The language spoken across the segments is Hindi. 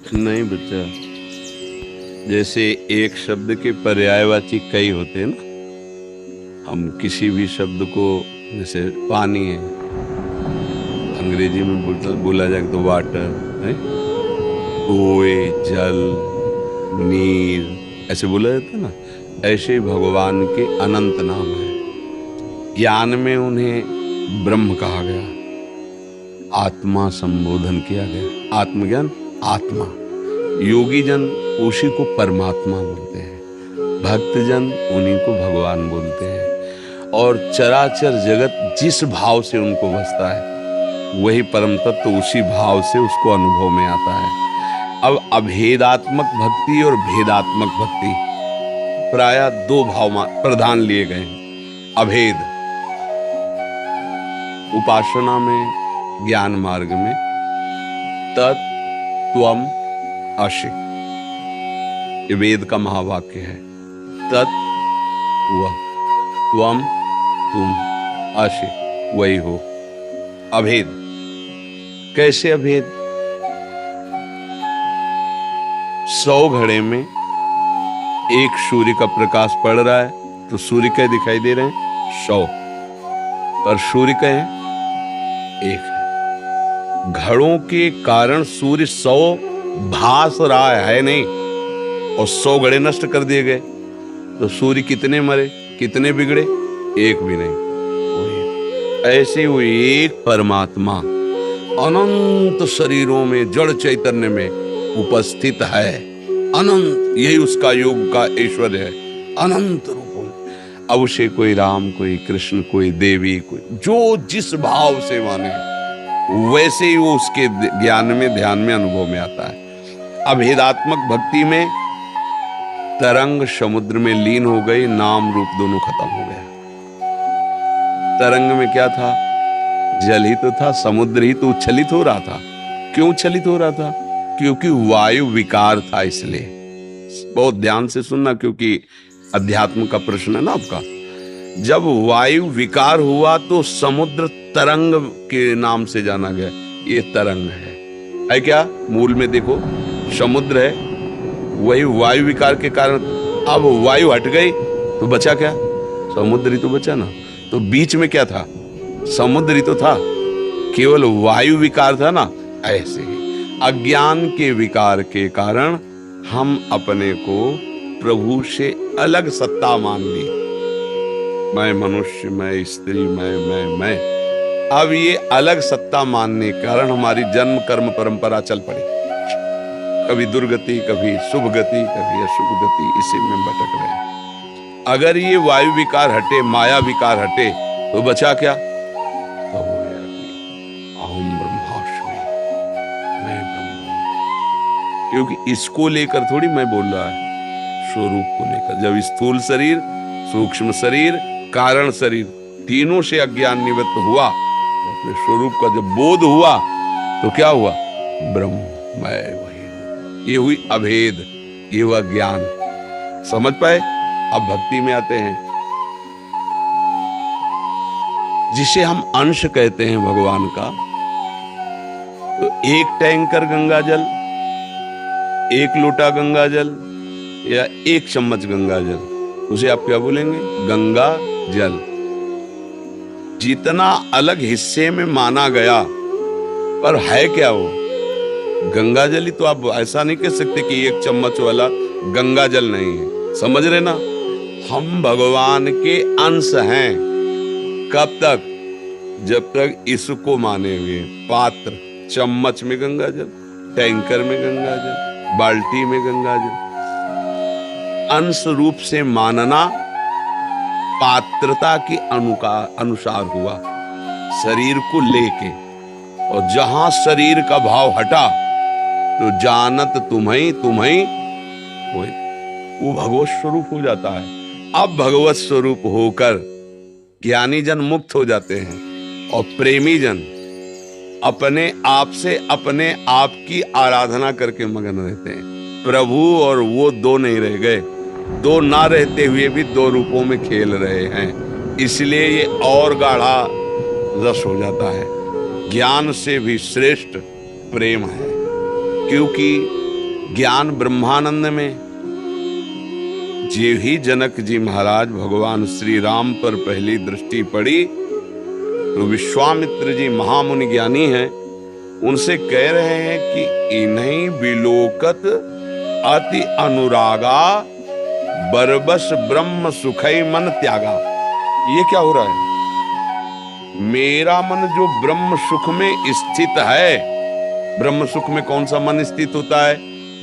नहीं बच्चा, जैसे एक शब्द के पर्यायवाची कई होते हैं ना। हम किसी भी शब्द को, जैसे पानी है, अंग्रेजी में बोला जाए तो वाटर है, ओए, जल, नीर, ऐसे बोला जाता है ना। ऐसे ही भगवान के अनंत नाम है। ज्ञान में उन्हें ब्रह्म कहा गया, आत्मा संबोधन किया गया। आत्मज्ञान, आत्मा। योगी जन उसी को परमात्मा बोलते हैं, भक्तजन उन्हीं को भगवान बोलते हैं। और चराचर जगत जिस भाव से उनको बसता है, वही परम तत्व तो उसी भाव से उसको अनुभव में आता है। अब अभेदात्मक भक्ति और भेदात्मक भक्ति, प्रायः दो भाव प्रधान लिए गए हैं। अभेद उपासना में, ज्ञान मार्ग में, तत् त्वम असि, ये वेद का महावाक्य है। तत् वह, त्वम तुम, असि वही हो। अभेद। कैसे अभेद? 100 घड़े में एक सूर्य का प्रकाश पड़ रहा है तो सूर्य के दिखाई दे रहे हैं 100, पर सूर्य के हैं एक है। घड़ों के कारण सूर्य 100 भास रहा है नहीं, और 100 घड़े नष्ट कर दिए गए तो सूर्य कितने मरे, कितने बिगड़े? एक भी नहीं। ऐसे वो एक परमात्मा अनंत शरीरों में, जड़ चैतन्य में उपस्थित है। अनंत, यही उसका योग का ऐश्वर्य है, अनंत रूपों में। अब उसे कोई राम, कोई कृष्ण, कोई देवी, कोई जो जिस भाव से माने, वैसे ही वो उसके ज्ञान में, ध्यान में, अनुभव में आता है। अभेदात्मक भक्ति में तरंग समुद्र में लीन हो गई, नाम रूप दोनों खत्म हो गया। तरंग में क्या था? जल ही तो था, समुद्र ही तो उच्छलित हो रहा था। क्यों उच्छलित हो रहा था? क्योंकि वायु विकार था, इसलिए। बहुत ध्यान से सुनना, क्योंकि अध्यात्म का प्रश्न है ना आपका। जब वायु विकार हुआ तो समुद्र तरंग के नाम से जाना गया। ये तरंग है क्या? मूल में देखो, समुद्र है, वही वायु विकार के कारण। अब वायु हट गई तो बचा क्या? समुद्र ही तो बचा ना। तो बीच में क्या था? समुद्र ही तो था, केवल वायु विकार था ना। ऐसे ही अज्ञान के विकार के कारण हम अपने को प्रभु से अलग सत्ता मान ली। मैं मनुष्य, मैं स्त्री, मैं। अब ये अलग सत्ता मानने के कारण हमारी जन्म कर्म परंपरा चल पड़ी। कभी दुर्गति, कभी शुभ गति, कभी अशुभ गति, इसी में भटक रहे। अगर ये वायु विकार हटे, माया विकार हटे, तो बचा क्या? तो वो है कि अहम ब्रह्मास्मि, मैं ब्रह्म हूं। क्योंकि इसको लेकर थोड़ी मैं बोल रहा है, स्वरूप को लेकर। जब स्थूल शरीर, सूक्ष्म शरीर, कारण शरीर, तीनों से अज्ञान निवृत्त हुआ, तो अपने स्वरूप का जब बोध हुआ तो क्या हुआ? ब्रह्म, मैं वही हूं। ये हुई अभेद, ये हुआ ज्ञान। समझ पाए? अब भक्ति में आते हैं, जिसे हम अंश कहते हैं भगवान का। तो एक टैंकर गंगा जल, एक लोटा गंगा जल, या एक चम्मच गंगा जल, उसे आप क्या बोलेंगे? गंगा जल। जितना अलग हिस्से में माना गया, पर है क्या वो? गंगा जल ही तो। आप ऐसा नहीं कह सकते कि एक चम्मच वाला गंगा जल नहीं है। समझ रहे ना? हम भगवान के अंश हैं। कब तक? जब तक इसको माने हुए। पात्र, चम्मच में गंगा जल, टैंकर में गंगा जल, बाल्टी में गंगा जल। अंश रूप से मानना पात्रता के अनुसार हुआ, शरीर को लेके। और जहां शरीर का भाव हटा तो जानत तुम्हें वो भगवत स्वरूप हो जाता है। अब भगवत स्वरूप होकर ज्ञानी जन मुक्त हो जाते हैं, और प्रेमी जन अपने आप से अपने आप की आराधना करके मगन रहते हैं। प्रभु और वो दो नहीं रह गए, दो ना रहते हुए भी दो रूपों में खेल रहे हैं। इसलिए ये और गाढ़ा रस हो जाता है। ज्ञान से भी श्रेष्ठ प्रेम है, क्योंकि ज्ञान ब्रह्मानंद में जे ही जनक जी महाराज भगवान श्री राम पर पहली दृष्टि पड़ी तो विश्वामित्र जी महामुनि ज्ञानी हैं, उनसे कह रहे हैं कि इन्हीं विलोकत अति अनुरागा बरबस ब्रह्म सुखई मन त्यागा। ये क्या हो रहा है? मेरा मन जो ब्रह्म सुख में स्थित है, ब्रह्म सुख में कौन सा मन स्थित होता है?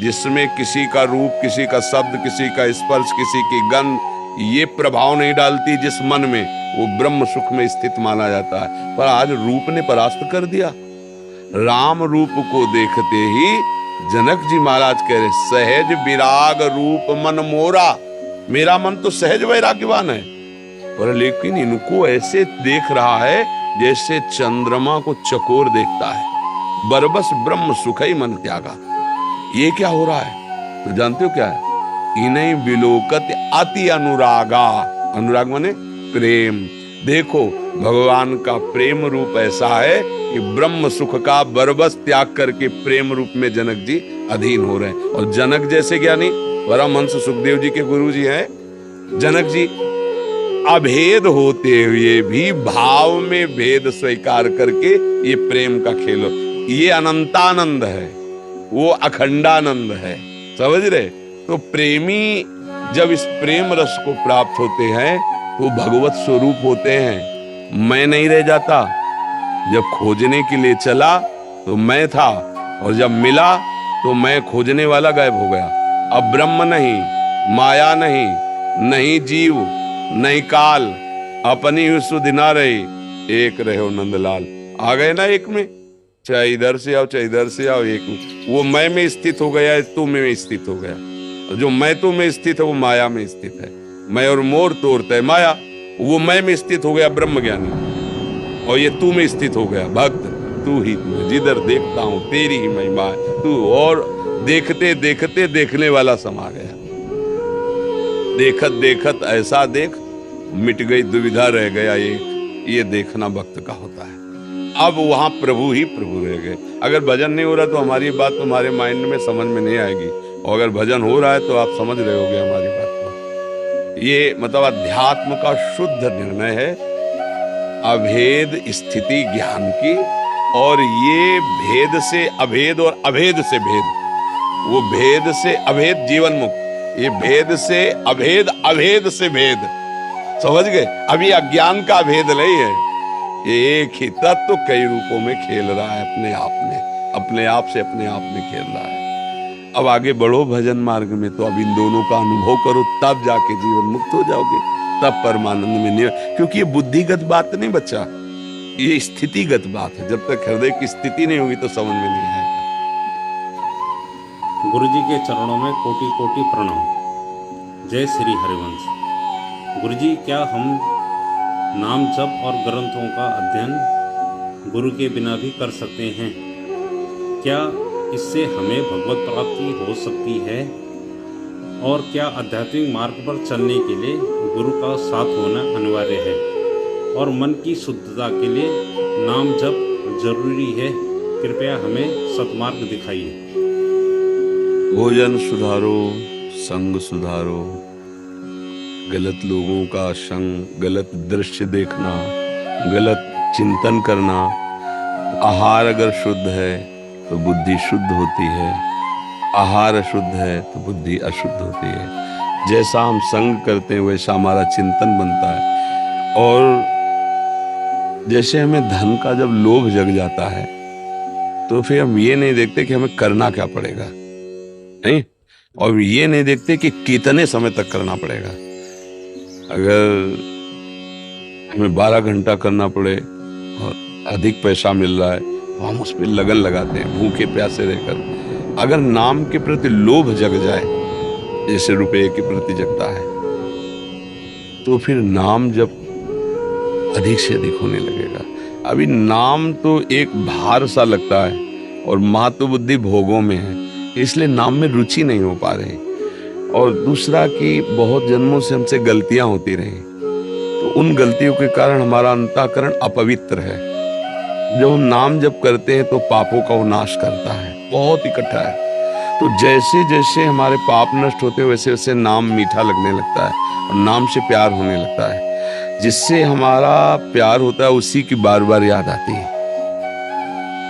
जिसमें किसी का रूप, किसी का शब्द, किसी का स्पर्श, किसी की गंध ये प्रभाव नहीं डालती, जिस मन में, वो ब्रह्म सुख में स्थित माना जाता है। पर आज रूप ने परास्त कर दिया। राम रूप को देखते ही जनक जी महाराज कह रहे, सहज विराग रूप मन मोरा। मेरा मन तो सहज वैराग्यवान है, पर लेकिन इनको ऐसे देख रहा है जैसे चंद्रमा को चकोर देखता है। बरबस ब्रह्म सुखई मन त्यागा। ये क्या हो रहा है? तो जानते हो क्या है? इन्हीं विलोकत अति अनुरागा। अनुराग माने प्रेम। देखो भगवान का प्रेम रूप ऐसा है कि ब्रह्म सुख का बरबस त्याग करके प्रेम रूप में जनक जी अधीन हो रहे हैं। और जनक जैसे ज्ञानी परमहंस सुखदेव जी के गुरु जी हैं, जनक जी अभेद होते हुए भी भाव में भेद स्वीकार करके ये प्रेम का खेल, ये अनंतानंद है, वो अखंडानंद है। समझ रहे? तो प्रेमी जब इस प्रेम रस को प्राप्त होते हैं तो भगवत स्वरूप होते हैं। मैं नहीं रह जाता। जब खोजने के लिए चला तो मैं था, और जब मिला तो मैं खोजने वाला गायब हो गया। अब ब्रह्म नहीं, माया नहीं, नहीं जीव, नहीं काल, अपनी ही सुध ना रही, एक रहो नंदलाल। आ गए ना एक में, चाहे इधर से आओ चाहे इधर से आओ, एक में। वो मैं में स्थित हो गया, तू में स्थित हो गया। जो मैं तू में स्थित है वो माया में स्थित है। मैं और मोर तोड़ता है माया, वो मैं में स्थित हो गया ब्रह्म ज्ञानी, और ये तू में स्थित हो गया भक्त। तू ही तू, जिधर देखता हूं तेरी ही महिमा है तू। और देखते देखते देखने वाला समा गया। देखत देखत ऐसा देख, मिट गई दुविधा, रह गया एक। ये देखना भक्त का होता है। अब वहां प्रभु ही प्रभु रह गए। अगर भजन नहीं हो रहा तो हमारी बात तुम्हारे माइंड में समझ में नहीं आएगी, और अगर भजन हो रहा है तो आप समझ रहे होगे हमारी बात को। ये मतलब अध्यात्म का शुद्ध निर्णय है, अभेद स्थिति ज्ञान की। और ये भेद से अभेद और अभेद से भेद, वो भेद से अभेद जीवन मुक्त, ये भेद से अभेद, अभेद से भेद। समझ गए? अभी अज्ञान का भेद नहीं है, ये एक ही तत्व कई रूपों में खेल रहा है अपने आप में, अपने आप से अपने आप में खेल रहा है। अब आगे बढ़ो भजन मार्ग में, तो अब इन दोनों का अनुभव करो, तब जाके जीवन मुक्त हो जाओगे, तब परमानंद में नहीं। क्योंकि ये बुद्धिगत बात नहीं बच्चा, ये स्थितिगत बात है। जब तक हृदय की स्थिति नहीं होगी तो समझ में नहीं आएगा। गुरु जी के चरणों में कोटि कोटि प्रणाम। जय श्री हरिवंश। गुरु जी, क्या हम नाम जप और ग्रंथों का अध्ययन गुरु के बिना भी कर सकते हैं? क्या इससे हमें भगवत प्राप्ति हो सकती है? और क्या आध्यात्मिक मार्ग पर चलने के लिए गुरु का साथ होना अनिवार्य है? और मन की शुद्धता के लिए नाम जप जरूरी है? कृपया हमें सतमार्ग दिखाइए। भोजन सुधारो, संग सुधारो, गलत लोगों का संग, गलत दृश्य देखना, गलत चिंतन करना। आहार अगर शुद्ध है तो बुद्धि शुद्ध होती है, आहार अशुद्ध है तो बुद्धि अशुद्ध होती है। जैसा हम संग करते हैं वैसा हमारा चिंतन बनता है। और जैसे हमें धन का जब लोभ जग जाता है तो फिर हम ये नहीं देखते कि हमें करना क्या पड़ेगा, नहीं, और ये नहीं देखते कि कितने समय तक करना पड़ेगा। अगर हमें 12 घंटा करना पड़े और अधिक पैसा मिल रहा है तो हम उस पर लगन लगाते हैं, भूखे प्यासे रहकर। अगर नाम के प्रति लोभ जग जाए, जैसे रुपये के प्रति जगता है, तो फिर नाम जब अधिक से अधिक होने लगेगा। अभी नाम तो एक भार सा लगता है और महत्व बुद्धि भोगों में है, इसलिए नाम में रुचि नहीं हो पा रही। और दूसरा कि बहुत जन्मों से हमसे गलतियां होती रही, तो उन गलतियों के कारण हमारा अंतःकरण अपवित्र है। जब हम नाम जप करते हैं तो पापों का वो नाश करता है, बहुत इकट्ठा है। तो जैसे जैसे हमारे पाप नष्ट होते हैं वैसे वैसे नाम मीठा लगने लगता है और नाम से प्यार होने लगता है। जिससे हमारा प्यार होता है उसी की बार बार याद आती है।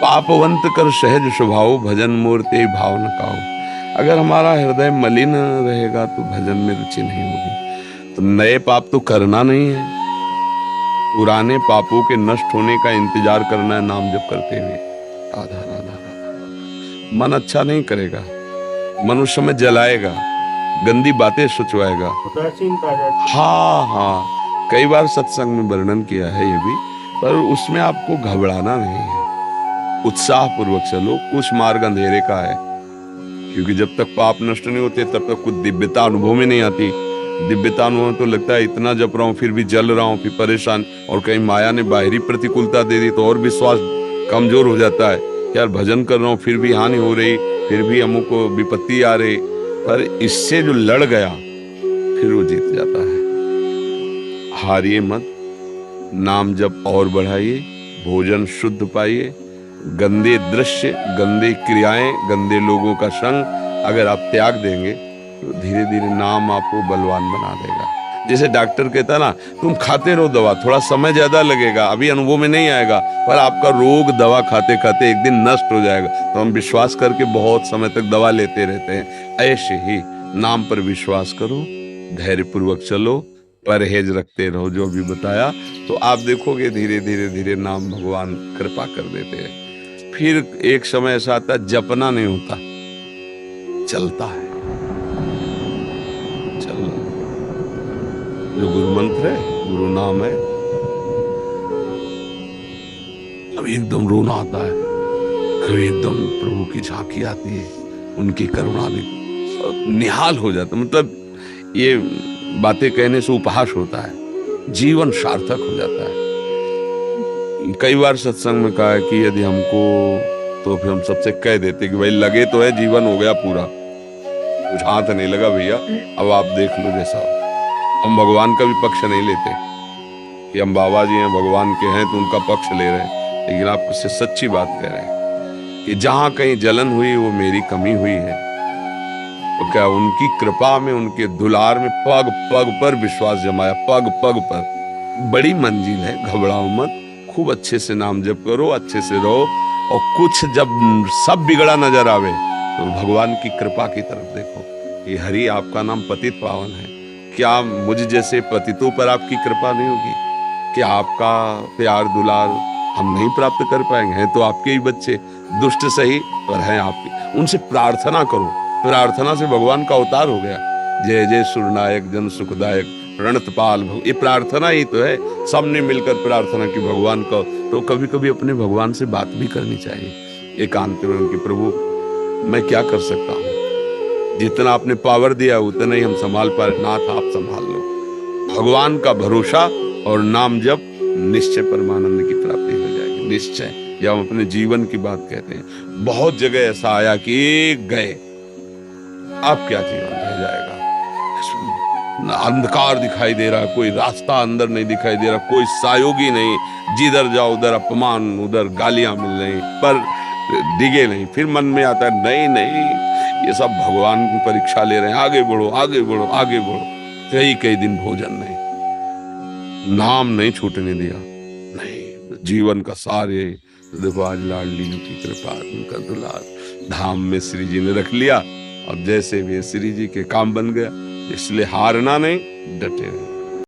पापवंत कर सहज स्वभाव, भजन मूर्ति भाव न काओ। अगर हमारा हृदय मलिन रहेगा तो भजन में रुचि नहीं होगी। तो नए पाप तो करना नहीं है, पुराने पापों के नष्ट होने का इंतजार करना है नाम जप करते हुए। राधा राधा राधा। मन अच्छा नहीं करेगा, मनुष्य में जलाएगा, गंदी बातें सोचवाएगा। हाँ हाँ, कई बार सत्संग में वर्णन किया है ये भी, पर उसमें आपको घबराना नहीं है। उत्साह पूर्वक चलो, कुछ मार्ग अंधेरे का है, क्योंकि जब तक पाप नष्ट नहीं होते तब तक कुछ दिव्यता अनुभव में नहीं आती। दिव्यता अनुभव में तो लगता है इतना जप रहा हूँ फिर भी जल रहा हूँ, फिर परेशान, और कहीं माया ने बाहरी प्रतिकूलता दे दी तो और विश्वास कमजोर हो जाता है। यार भजन कर रहा हूँ फिर भी हानि हो रही, फिर भी हमको को विपत्ति आ रही। पर इससे जो लड़ गया फिर वो जीत जाता है। हारिए मत, नाम जप और बढ़ाइए, भोजन शुद्ध पाइए। गंदे दृश्य, गंदे क्रियाएं, गंदे लोगों का संग अगर आप त्याग देंगे तो धीरे धीरे नाम आपको बलवान बना देगा। जैसे डॉक्टर कहता है ना, तुम खाते रहो दवा, थोड़ा समय ज्यादा लगेगा, अभी अनुभव में नहीं आएगा, पर आपका रोग दवा खाते खाते एक दिन नष्ट हो जाएगा। तो हम विश्वास करके बहुत समय तक दवा लेते रहते हैं। ऐसे ही नाम पर विश्वास करो, धैर्य पूर्वक चलो, परहेज रखते रहो जो भी बताया, तो आप देखोगे धीरे धीरे धीरे नाम भगवान कृपा कर देते हैं। फिर एक समय ऐसा आता है जपना नहीं होता, चलता है। चल जो गुरु मंत्र है, गुरु नाम है, कभी एकदम रोना आता है, कभी एकदम प्रभु की झांकी आती है, उनकी करुणा भी निहाल हो जाता है। मतलब ये बातें कहने से उपहास होता है, जीवन सार्थक हो जाता है। कई बार सत्संग में कहा है कि यदि हमको, तो फिर हम सबसे कह देते कि भाई लगे तो है, जीवन हो गया पूरा, कुछ हाथ नहीं लगा भैया, अब आप देख लो जैसा। हम भगवान का भी पक्ष नहीं लेते कि हम बाबा जी हैं, भगवान के हैं तो उनका पक्ष ले रहे हैं, लेकिन आप उससे सच्ची बात कह रहे हैं कि जहां कहीं जलन हुई वो मेरी कमी हुई है। तो क्या उनकी कृपा में, उनके दुलार में पग पग पर विश्वास जमाया, पग पग पर। बड़ी मंजिल है, घबराओ मत, खूब अच्छे से नाम जप करो, अच्छे से रहो, और कुछ जब सब बिगड़ा नजर आवे तो भगवान की कृपा की तरफ देखो। ये हरि आपका नाम पतित पावन है, क्या मुझ जैसे पतितों पर आपकी कृपा नहीं होगी? क्या आपका प्यार दुलार हम नहीं प्राप्त कर पाएंगे? हैं तो आपके ही बच्चे, दुष्ट सही पर हैं आपके। उनसे प्रार्थना करो, प्रार्थना से भगवान का अवतार हो गया। जय जय सुरनायक जन सुखदायक रणतपाल, ये प्रार्थना ही तो है। सबने मिलकर प्रार्थना की भगवान को। तो कभी कभी अपने भगवान से बात भी करनी चाहिए एकांत में कि प्रभु मैं क्या कर सकता हूँ, जितना आपने पावर दिया उतना ही हम संभाल पाए, नाथ आप संभाल लो। भगवान का भरोसा और नाम जप, निश्चय परमानंद की प्राप्ति हो जाएगी। निश्चय, जब हम अपने जीवन की बात कहते हैं, बहुत जगह ऐसा आया कि गए, अब क्या जीवन रह जाएगा, अंधकार दिखाई दे रहा, कोई रास्ता अंदर नहीं दिखाई दे रहा, कोई सहयोगी नहीं, जिधर जाओ उधर अपमान, उधर गालियां मिल रही, पर डिगे नहीं। फिर मन में आता है नहीं नहीं, ये सब भगवान की परीक्षा ले रहे हैं, आगे बढ़ो आगे बढ़ो आगे बढ़ो। कई दिन भोजन नहीं, नाम नहीं छूटने दिया, नहीं, जीवन का सारे देखो आज लाडली की कृपा, उनका दुलार धाम में श्री जी ने रख लिया। अब जैसे भी श्री जी के काम बन गया, इसलिए हारना नहीं, डटे रहे।